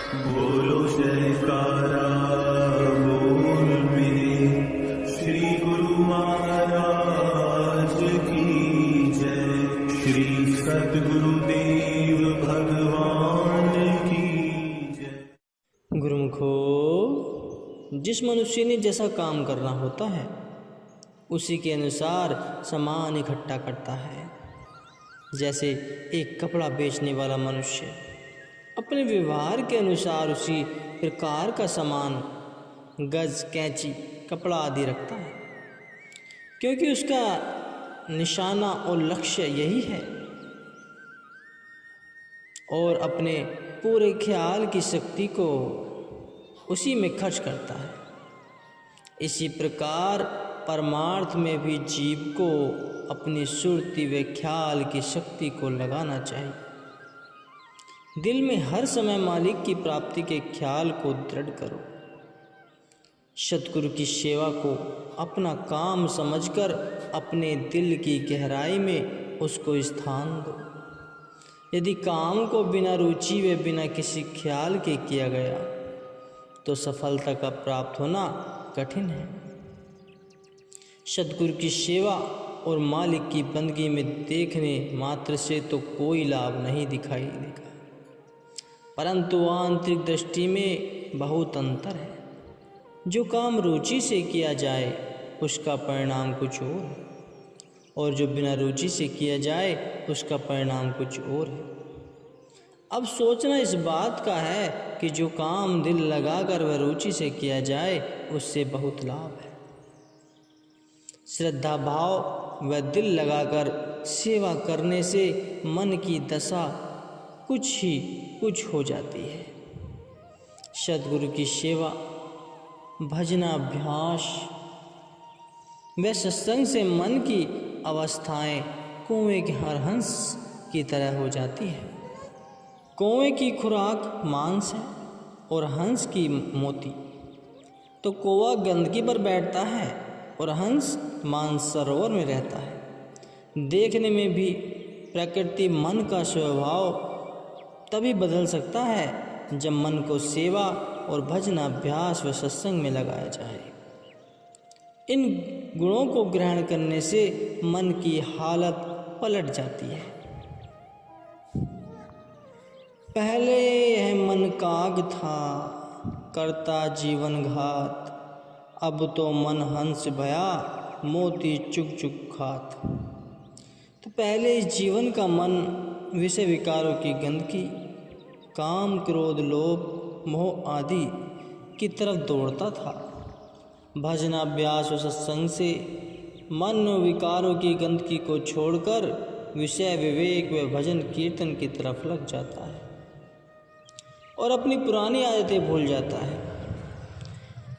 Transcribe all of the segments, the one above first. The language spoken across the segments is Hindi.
बोलो जयकारा बोल मेरे श्री गुरु महाराज की जय। श्री सद्गुरुदेव भगवान की जय। गुरुमुखो, जिस मनुष्य ने जैसा काम करना होता है उसी के अनुसार सामान इकट्ठा करता है। जैसे एक कपड़ा बेचने वाला मनुष्य अपने व्यवहार के अनुसार उसी प्रकार का सामान गज, कैंची, कपड़ा आदि रखता है, क्योंकि उसका निशाना और लक्ष्य यही है, और अपने पूरे ख्याल की शक्ति को उसी में खर्च करता है। इसी प्रकार परमार्थ में भी जीव को अपनी सुरती व ख्याल की शक्ति को लगाना चाहिए। दिल में हर समय मालिक की प्राप्ति के ख्याल को दृढ़ करो। सतगुरु की सेवा को अपना काम समझकर अपने दिल की गहराई में उसको स्थान दो। यदि काम को बिना रुचि व बिना किसी ख्याल के किया गया तो सफलता का प्राप्त होना कठिन है। सतगुरु की सेवा और मालिक की बंदगी में देखने मात्र से तो कोई लाभ नहीं दिखाई देगा, परंतु आंतरिक दृष्टि में बहुत अंतर है। जो काम रुचि से किया जाए उसका परिणाम कुछ और है, और जो बिना रुचि से किया जाए उसका परिणाम कुछ और है। अब सोचना इस बात का है कि जो काम दिल लगाकर व रुचि से किया जाए उससे बहुत लाभ है। श्रद्धा भाव व दिल लगाकर सेवा करने से मन की दशा कुछ हो जाती है। सद्गुरु की सेवा, भजनाभ्यास व सत्संग से मन की अवस्थाएं कुएं के हर हंस की तरह हो जाती है। कौवे की खुराक मांस है और हंस की मोती। तो कौवा गंदगी पर बैठता है और हंस मानसरोवर में रहता है। देखने में भी प्रकृति मन का स्वभाव तभी बदल सकता है जब मन को सेवा और भजनाभ्यास व सत्संग में लगाया जाए। इन गुणों को ग्रहण करने से मन की हालत पलट जाती है। पहले यह मन काग था, करता जीवन घात, अब तो मन हंस भया, मोती चुग चुग खात। तो पहले इस जीवन का मन विषय विकारों की गंदगी, काम, क्रोध, लोभ, मोह आदि की तरफ दौड़ता था। भजनाभ्यास और सत्संग से मन विकारों की गंदगी को छोड़कर विषय विवेक व भजन कीर्तन की तरफ लग जाता है और अपनी पुरानी आदतें भूल जाता है।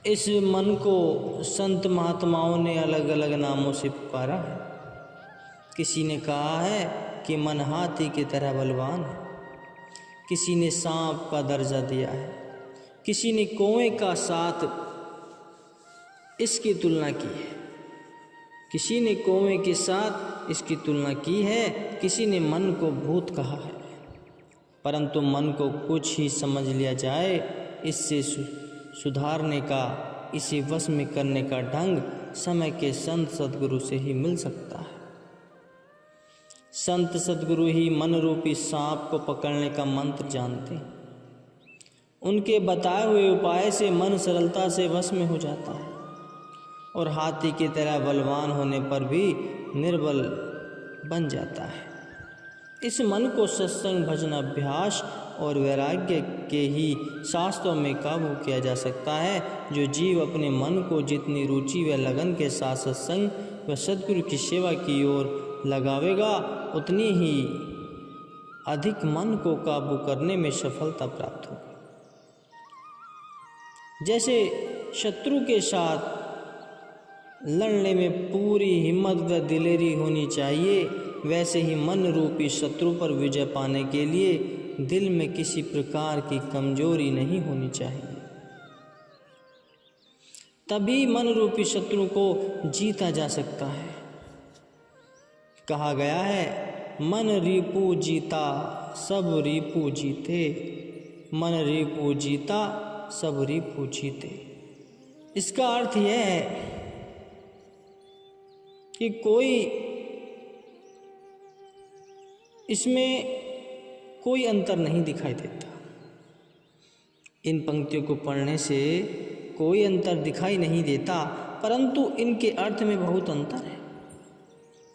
इस मन को संत महात्माओं ने अलग अलग नामों से पुकारा है। किसी ने कहा है कि मन हाथी की तरह बलवान है, किसी ने सांप का दर्जा दिया है, किसी ने कौवे का साथ इसकी तुलना की है, किसी ने कौवे के साथ इसकी तुलना की है, किसी ने मन को भूत कहा है। परंतु मन को कुछ ही समझ लिया जाए, इससे सुधारने का, इसे वश में करने का ढंग समय के संत सद्गुरु से ही मिल सकता है। संत सद्गुरु ही मन रूपी सांप को पकड़ने का मंत्र जानते हैं। उनके बताए हुए उपाय से मन सरलता से वश में हो जाता है और हाथी की तरह बलवान होने पर भी निर्बल बन जाता है। इस मन को सत्संग, भजन, अभ्यास और वैराग्य के ही शास्त्रों में काबू किया जा सकता है। जो जीव अपने मन को जितनी रुचि व लगन के साथ सत्संग व सद्गुरु की सेवा की ओर लगावेगा, उतनी ही अधिक मन को काबू करने में सफलता प्राप्त होगी। जैसे शत्रु के साथ लड़ने में पूरी हिम्मत व दिलेरी होनी चाहिए, वैसे ही मन रूपी शत्रु पर विजय पाने के लिए दिल में किसी प्रकार की कमजोरी नहीं होनी चाहिए। तभी मन रूपी शत्रु को जीता जा सकता है। कहा गया है, मन रिपु जीता सब रिपु जीते। मन रिपु जीता सब रिपु जीते। इसका अर्थ यह है कि इसमें कोई अंतर नहीं दिखाई देता। इन पंक्तियों को पढ़ने से कोई अंतर दिखाई नहीं देता, परंतु इनके अर्थ में बहुत अंतर है।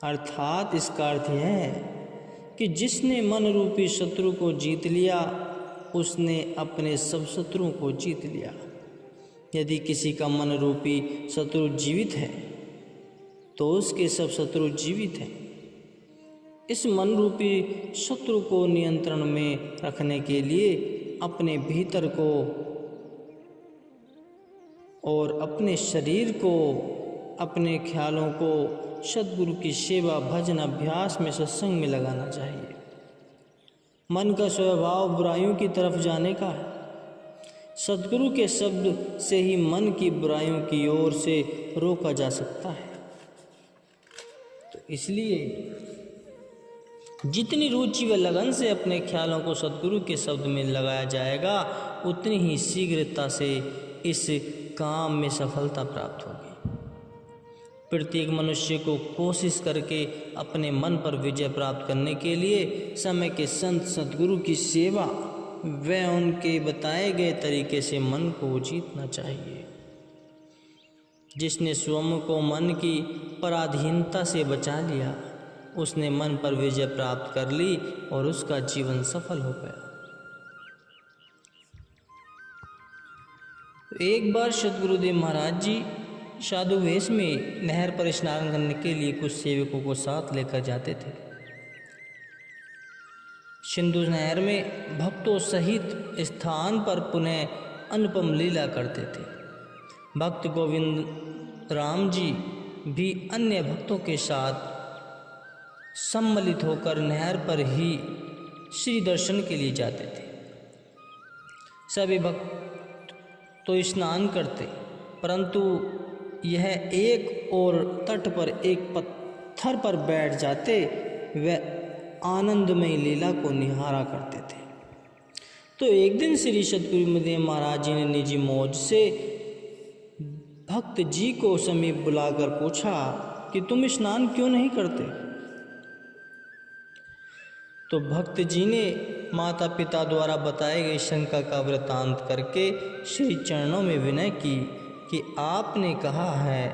अर्थात इसका अर्थ यह है कि जिसने मन रूपी शत्रु को जीत लिया उसने अपने सब शत्रुओं को जीत लिया। यदि किसी का मन रूपी शत्रु जीवित है तो उसके सब शत्रु जीवित हैं। इस मन रूपी शत्रु को नियंत्रण में रखने के लिए अपने भीतर को और अपने शरीर को, अपने ख्यालों को सद्गुरु की सेवा, भजन, अभ्यास में, सत्संग में लगाना चाहिए। मन का स्वभाव बुराइयों की तरफ जाने का है। सद्गुरु के शब्द से ही मन की बुराइयों की ओर से रोका जा सकता है। तो इसलिए जितनी रुचि व लगन से अपने ख्यालों को सद्गुरु के शब्द में लगाया जाएगा, उतनी ही शीघ्रता से इस काम में सफलता प्राप्त होगी। प्रत्येक मनुष्य को कोशिश करके अपने मन पर विजय प्राप्त करने के लिए समय के संत सद्गुरु की सेवा व उनके बताए गए तरीके से मन को जीतना चाहिए। जिसने स्वयं को मन की पराधीनता से बचा लिया, उसने मन पर विजय प्राप्त कर ली और उसका जीवन सफल हो गया। एक बार सद्गुरुदेव महाराज जी साधु वेश में नहर पर स्नान करने के लिए कुछ सेवकों को साथ लेकर जाते थे। सिंधु नहर में भक्तों सहित स्थान पर पुनः अनुपम लीला करते थे। भक्त गोविंद राम जी भी अन्य भक्तों के साथ सम्मिलित होकर नहर पर ही श्री दर्शन के लिए जाते थे। सभी भक्त तो स्नान करते, परंतु यह एक और तट पर एक पत्थर पर बैठ जाते व आनंदमय लीला को निहारा करते थे। तो एक दिन श्री सद्गुरुदेव महाराज जी ने निजी मौज से भक्त जी को समीप बुलाकर पूछा कि तुम स्नान क्यों नहीं करते? तो भक्त जी ने माता पिता द्वारा बताए गए शंका का वृतांत करके श्री चरणों में विनय की कि आपने कहा है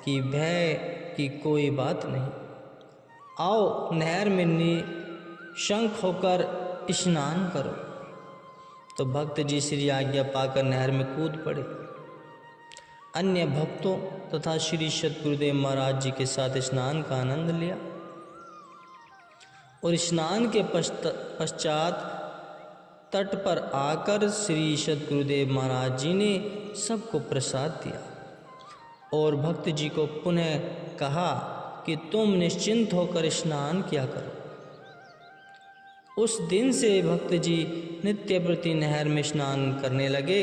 कि भय की कोई बात नहीं, आओ नहर में निशंक होकर स्नान करो। तो भक्त जी श्री आज्ञा पाकर नहर में कूद पड़े। अन्य भक्तों तथा श्री सद्गुरुदेव महाराज जी के साथ स्नान का आनंद लिया और स्नान के पश्चात तट पर आकर श्री सद्गुरुदेव महाराज जी ने सबको प्रसाद दिया और भक्त जी को पुनः कहा कि तुम निश्चिंत होकर स्नान किया करो। उस दिन से भक्त जी नित्य प्रति नहर में स्नान करने लगे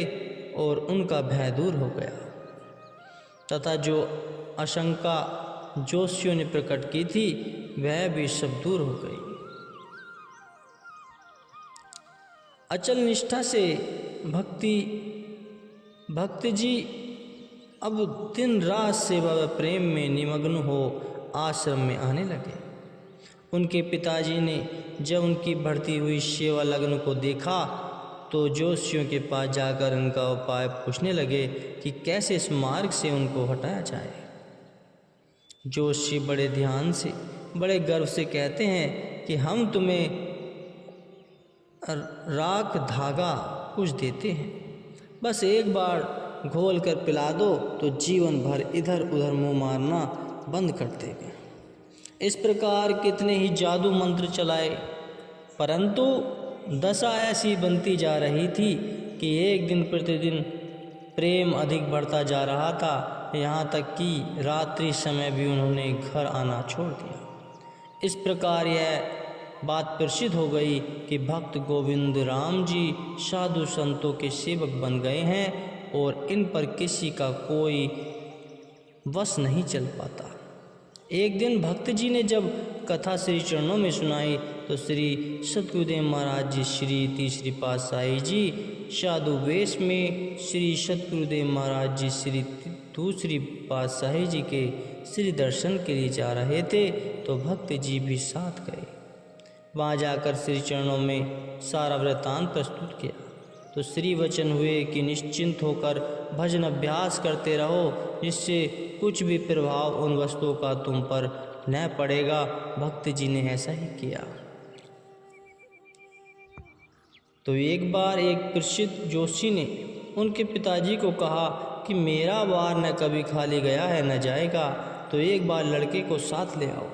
और उनका भय दूर हो गया तथा जो आशंका जोशियों ने प्रकट की थी वह भी सब दूर हो गई। अचल निष्ठा से भक्त जी अब दिन रात सेवा व प्रेम में निमग्न हो आश्रम में आने लगे। उनके पिताजी ने जब उनकी बढ़ती हुई सेवा लगन को देखा तो जोशियों के पास जाकर उनका उपाय पूछने लगे कि कैसे इस मार्ग से उनको हटाया जाए। जोशी बड़े ध्यान से, बड़े गर्व से कहते हैं कि हम तुम्हें राख धागा कुछ देते हैं, बस एक बार घोल कर पिला दो तो जीवन भर इधर उधर मुंह मारना बंद कर देगा। इस प्रकार कितने ही जादू मंत्र चलाए, परंतु दशा ऐसी बनती जा रही थी कि एक दिन प्रतिदिन प्रेम अधिक बढ़ता जा रहा था, यहाँ तक कि रात्रि समय भी उन्होंने घर आना छोड़ दिया। इस प्रकार यह बात प्रसिद्ध हो गई कि भक्त गोविंद राम जी साधु संतों के सेवक बन गए हैं और इन पर किसी का कोई वश नहीं चल पाता। एक दिन भक्त जी ने जब कथा श्री चरणों में सुनाई तो श्री सतगुरुदेव महाराज जी श्री तीसरी पातशाही जी साधु वेश में श्री सतगुरुदेव महाराज जी श्री दूसरी पातशाही जी के श्री दर्शन के लिए जा रहे थे तो भक्त जी भी साथ गए। वहाँ जाकर श्री चरणों में सारा वृत्तांत प्रस्तुत किया तो श्री वचन हुए कि निश्चिंत होकर भजन अभ्यास करते रहो, जिससे कुछ भी प्रभाव उन वस्तुओं का तुम पर न पड़ेगा। भक्त जी ने ऐसा ही किया। तो एक बार एक प्रसिद्ध जोशी ने उनके पिताजी को कहा कि मेरा वार न कभी खाली गया है न जाएगा, तो एक बार लड़के को साथ ले आओ।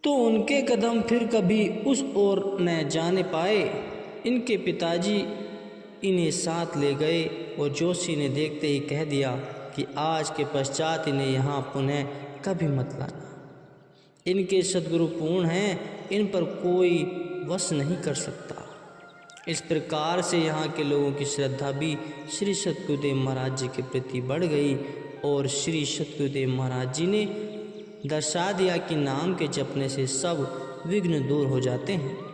तो उनके कदम फिर कभी उस ओर न जाने पाए। इनके पिताजी इन्हें साथ ले गए और जोशी ने देखते ही कह दिया कि आज के पश्चात इन्हें यहाँ पुनः कभी मत लाना। इनके सद्गुरु पूर्ण हैं, इन पर कोई वश नहीं कर सकता। इस प्रकार से यहाँ के लोगों की श्रद्धा भी श्री सतगुरुदेव महाराज जी के प्रति बढ़ गई और श्री सतगुरुदेव महाराज जी ने दर्शा दिया कि नाम के जपने से सब विघ्न दूर हो जाते हैं।